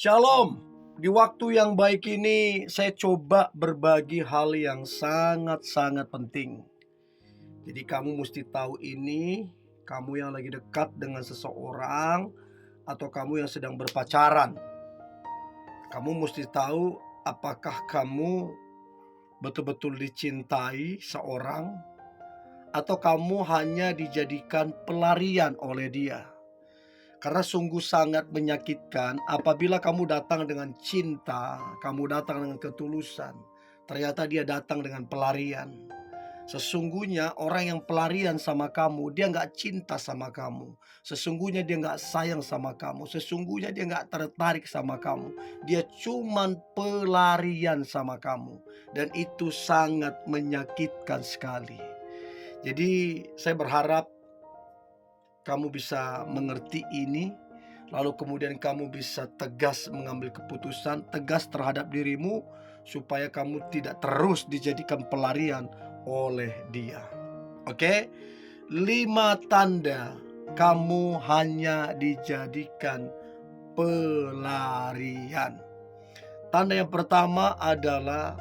Shalom. Di waktu yang baik ini saya coba berbagi hal yang sangat-sangat penting. Jadi kamu mesti tahu ini, kamu yang lagi dekat dengan seseorang atau kamu yang sedang berpacaran. Kamu mesti tahu apakah kamu betul-betul dicintai seorang atau kamu hanya dijadikan pelarian oleh dia. Karena sungguh sangat menyakitkan apabila kamu datang dengan cinta, kamu datang dengan ketulusan. Ternyata dia datang dengan pelarian. Sesungguhnya orang yang pelarian sama kamu, dia nggak cinta sama kamu. Sesungguhnya dia nggak sayang sama kamu. Sesungguhnya dia nggak tertarik sama kamu. Dia cuman pelarian sama kamu. Dan itu sangat menyakitkan sekali. Jadi saya berharap kamu bisa mengerti ini, lalu kemudian kamu bisa tegas mengambil keputusan, tegas terhadap dirimu, supaya kamu tidak terus dijadikan pelarian oleh dia. Oke? 5 tanda kamu hanya dijadikan pelarian. Tanda yang pertama adalah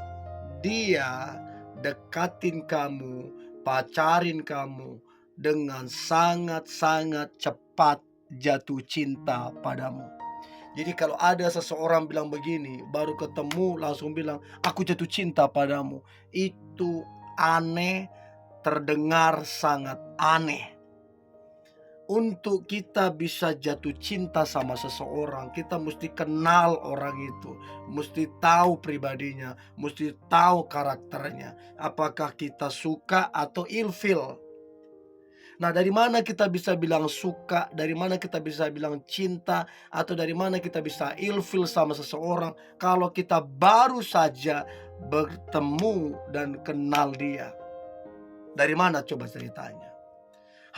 dia dekatin kamu, pacarin kamu dengan sangat-sangat cepat jatuh cinta padamu. Jadi kalau ada seseorang bilang begini, baru ketemu langsung bilang, "Aku jatuh cinta padamu." Itu aneh, terdengar sangat aneh. Untuk kita bisa jatuh cinta sama seseorang, kita mesti kenal orang itu, mesti tahu pribadinya, mesti tahu karakternya. Apakah kita suka atau ilfil? Nah, dari mana kita bisa bilang suka, dari mana kita bisa bilang cinta, atau dari mana kita bisa ilfil sama seseorang kalau kita baru saja bertemu dan kenal dia? Dari mana coba ceritanya?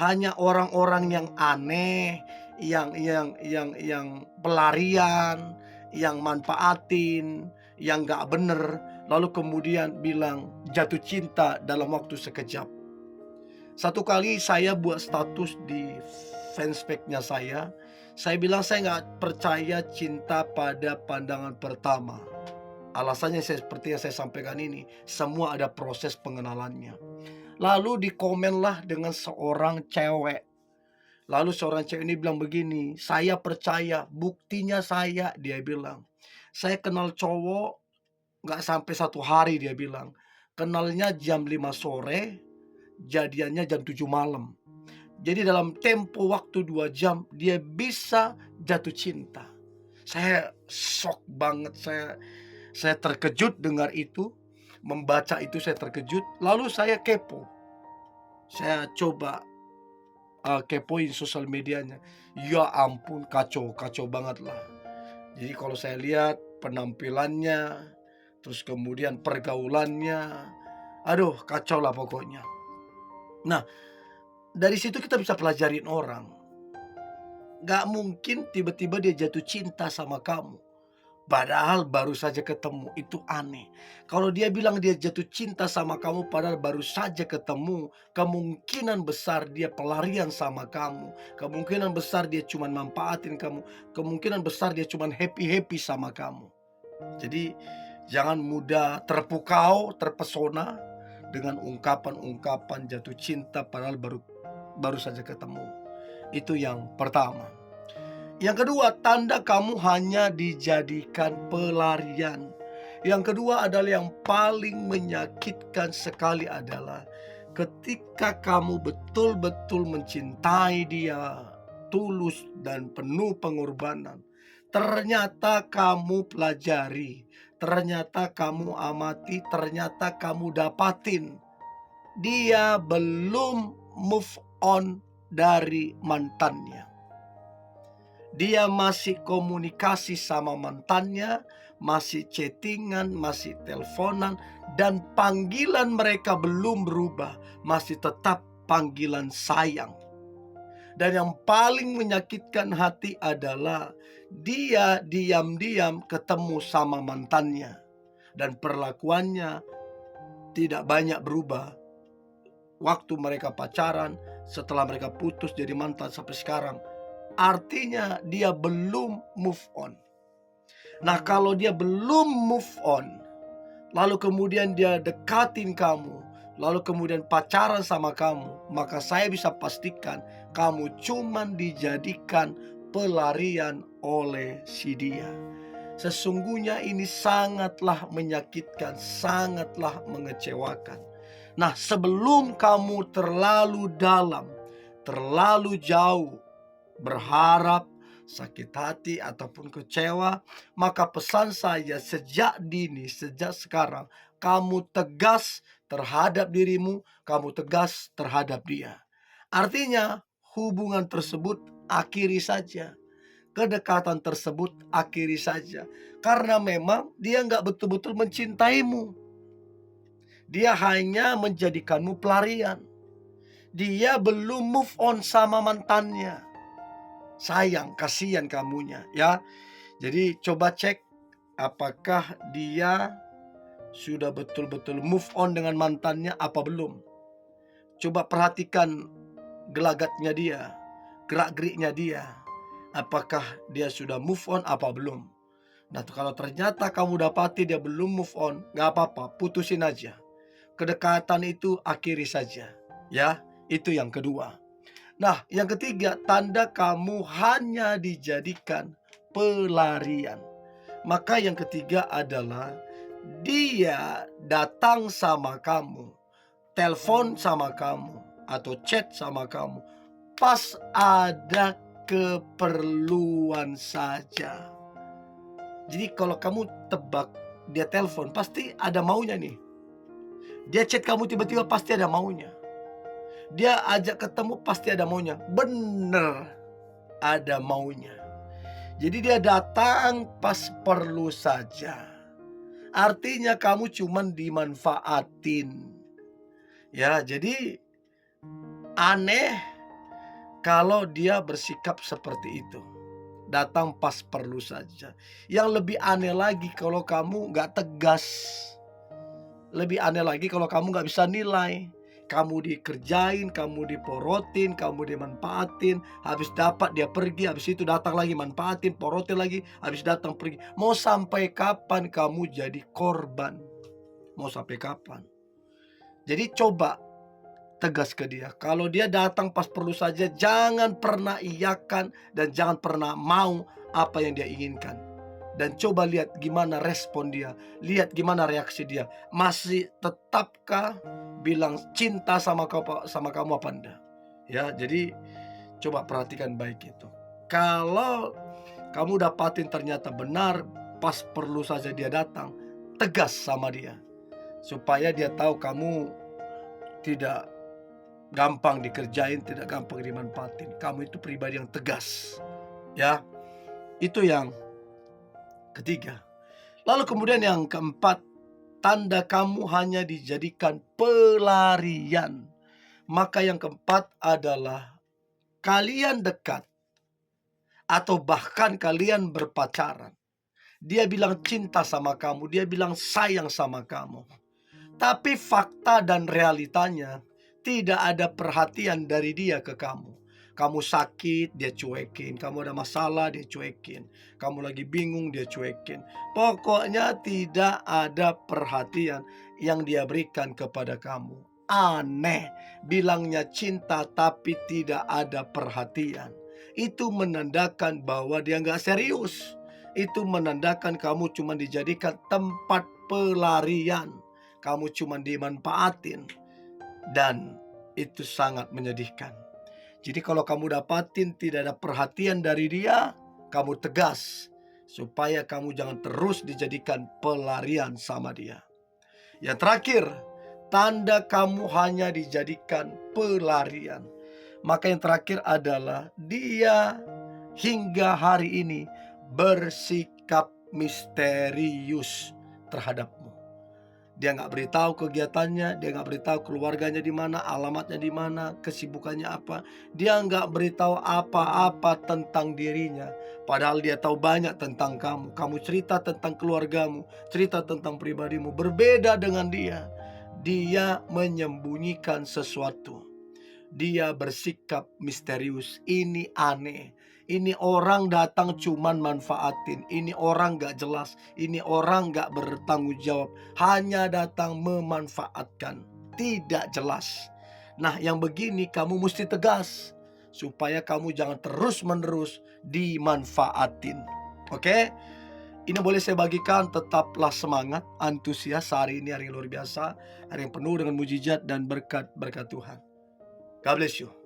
Hanya orang-orang yang aneh, yang pelarian, yang manfaatin, yang gak bener, lalu kemudian bilang jatuh cinta dalam waktu sekejap. Satu kali saya buat status di fanspage-nya saya bilang saya nggak percaya cinta pada pandangan pertama. Alasannya seperti yang saya sampaikan ini, semua ada proses pengenalannya. Lalu dikomenlah dengan seorang cewek. Lalu seorang cewek ini bilang begini, "Saya percaya, buktinya dia bilang. "Saya kenal cowok nggak sampai 1 hari," dia bilang. "Kenalnya jam 5 sore, jadiannya jam 7 malam. Jadi dalam tempo waktu 2 jam dia bisa jatuh cinta." Saya shock banget, saya terkejut dengar itu, membaca itu saya terkejut, lalu saya kepo. Saya coba kepoin sosial medianya. Ya ampun, kacau, kacau banget lah. Jadi kalau saya lihat penampilannya, terus kemudian pergaulannya, aduh kacau lah pokoknya. Nah, dari situ kita bisa pelajarin orang. Gak mungkin tiba-tiba dia jatuh cinta sama kamu, padahal baru saja ketemu, itu aneh. Kalau dia bilang dia jatuh cinta sama kamu padahal baru saja ketemu, kemungkinan besar dia pelarian sama kamu. Kemungkinan besar dia cuma manfaatin kamu. Kemungkinan besar dia cuma happy-happy sama kamu. Jadi jangan mudah terpukau, terpesona dengan ungkapan-ungkapan jatuh cinta padahal baru saja ketemu. Itu yang pertama. Yang kedua, tanda kamu hanya dijadikan pelarian. Yang kedua adalah yang paling menyakitkan sekali adalah ketika kamu betul-betul mencintai dia, tulus dan penuh pengorbanan. Ternyata kamu pelajari, ternyata kamu amati, ternyata kamu dapatin. Dia belum move on dari mantannya. Dia masih komunikasi sama mantannya, masih chattingan, masih teleponan, dan panggilan mereka belum berubah, masih tetap panggilan sayang. Dan yang paling menyakitkan hati adalah dia diam-diam ketemu sama mantannya, dan perlakuannya tidak banyak berubah. Waktu mereka pacaran, setelah mereka putus jadi mantan sampai sekarang. Artinya dia belum move on. Nah, kalau dia belum move on, lalu kemudian dia dekatin kamu, lalu kemudian pacaran sama kamu, maka saya bisa pastikan kamu cuman dijadikan pelarian oleh si dia. Sesungguhnya ini sangatlah menyakitkan, sangatlah mengecewakan. Nah, sebelum kamu terlalu dalam, terlalu jauh berharap, sakit hati ataupun kecewa, maka pesan saya sejak dini, sejak sekarang, kamu tegas terhadap dirimu, kamu tegas terhadap dia. Artinya hubungan tersebut akhiri saja. Kedekatan tersebut akhiri saja. Karena memang dia nggak betul-betul mencintaimu. Dia hanya menjadikanmu pelarian. Dia belum move on sama mantannya. Sayang, kasihan kamunya ya. Jadi coba cek apakah dia sudah betul-betul move on dengan mantannya apa belum. Coba perhatikan gelagatnya dia, gerak-geriknya dia. Apakah dia sudah move on apa belum. Nah, kalau ternyata kamu dapati dia belum move on, gak apa-apa, putusin aja. Kedekatan itu akhiri saja ya. Itu yang kedua. Nah, yang ketiga, tanda kamu hanya dijadikan pelarian. Maka yang ketiga adalah dia datang sama kamu, telepon sama kamu, atau chat sama kamu pas ada keperluan saja. Jadi kalau kamu tebak dia telepon, pasti ada maunya nih. Dia chat kamu tiba-tiba pasti ada maunya. Dia ajak ketemu pasti ada maunya. Bener, ada maunya. Jadi dia datang pas perlu saja. Artinya kamu cuman dimanfaatin. Ya, jadi aneh kalau dia bersikap seperti itu. Datang pas perlu saja. Yang lebih aneh lagi kalau kamu gak tegas. Lebih aneh lagi kalau kamu gak bisa nilai. Kamu dikerjain, kamu diporotin, kamu dimanfaatin. Habis dapat dia pergi, habis itu datang lagi manfaatin, porotin lagi, habis datang pergi. Mau sampai kapan kamu jadi korban? Mau sampai kapan? Jadi coba tegas ke dia. Kalau dia datang pas perlu saja, jangan pernah iyakan dan jangan pernah mau apa yang dia inginkan. Dan coba lihat gimana respon dia, lihat gimana reaksi dia. Masih tetapkah bilang cinta sama kamu apa enggak? Ya, jadi coba perhatikan baik itu. Kalau kamu dapatin ternyata benar pas perlu saja dia datang, tegas sama dia. Supaya dia tahu kamu tidak gampang dikerjain, tidak gampang dimanfaatin. Kamu itu pribadi yang tegas. Ya, itu yang ketiga. Lalu kemudian yang keempat, tanda kamu hanya dijadikan pelarian. Maka yang keempat adalah kalian dekat atau bahkan kalian berpacaran. Dia bilang cinta sama kamu, dia bilang sayang sama kamu. Tapi fakta dan realitanya tidak ada perhatian dari dia ke kamu. Kamu sakit, dia cuekin. Kamu ada masalah, dia cuekin. Kamu lagi bingung, dia cuekin. Pokoknya tidak ada perhatian yang dia berikan kepada kamu. Aneh, bilangnya cinta tapi tidak ada perhatian. Itu menandakan bahwa dia nggak serius. Itu menandakan kamu cuma dijadikan tempat pelarian. Kamu cuma dimanfaatin. Dan itu sangat menyedihkan. Jadi kalau kamu dapatin tidak ada perhatian dari dia, kamu tegas supaya kamu jangan terus dijadikan pelarian sama dia. Yang terakhir, tanda kamu hanya dijadikan pelarian. Maka yang terakhir adalah dia hingga hari ini bersikap misterius terhadapmu. Dia nggak beritahu kegiatannya, dia nggak beritahu keluarganya di mana, alamatnya di mana, kesibukannya apa. Dia nggak beritahu apa-apa tentang dirinya. Padahal dia tahu banyak tentang kamu. Kamu cerita tentang keluargamu, cerita tentang pribadimu. Berbeda dengan dia. Dia menyembunyikan sesuatu. dia bersikap misterius. Ini aneh. Ini orang datang cuman manfaatin. Ini orang gak jelas. Ini orang gak bertanggung jawab. Hanya datang memanfaatkan. Tidak jelas. Nah, yang begini kamu mesti tegas. Supaya kamu jangan terus-menerus dimanfaatin. Oke? Ini boleh saya bagikan, tetaplah semangat, antusias. Hari ini hari yang luar biasa. Hari yang penuh dengan mujizat dan berkat-berkat Tuhan. God bless you.